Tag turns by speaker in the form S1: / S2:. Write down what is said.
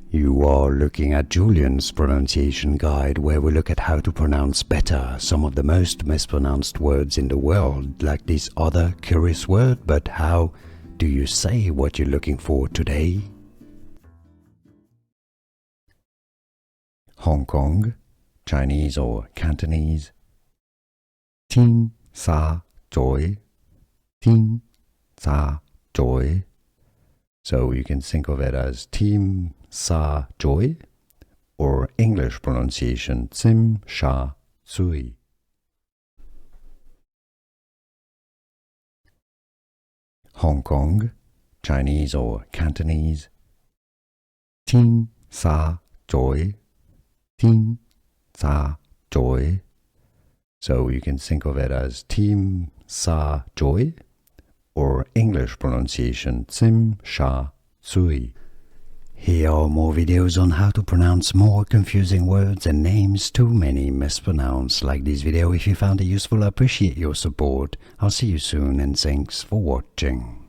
S1: You are looking at Julian's pronunciation guide, where we look at how to pronounce better some of the most mispronounced words in the world, like this other curious word. But how do you say what you're looking for today? Hong Kong, Chinese or Cantonese. Tsim Sha Tsui, Tsim Sha Tsui. So you can think of it as Tsim Sha Tsui, or English pronunciation Tsim Sha Tsui. Hong Kong, Chinese or Cantonese. Tsim Sha Tsui, Tsim Sha Tsui. So you can think of it as Tsim Sha Tsui, or English pronunciation Tsim Sha Tsui. Here are more videos on how to pronounce more confusing words and names too many mispronounced. Like this video if you found it useful. I appreciate your support. I'll see you soon and thanks for watching.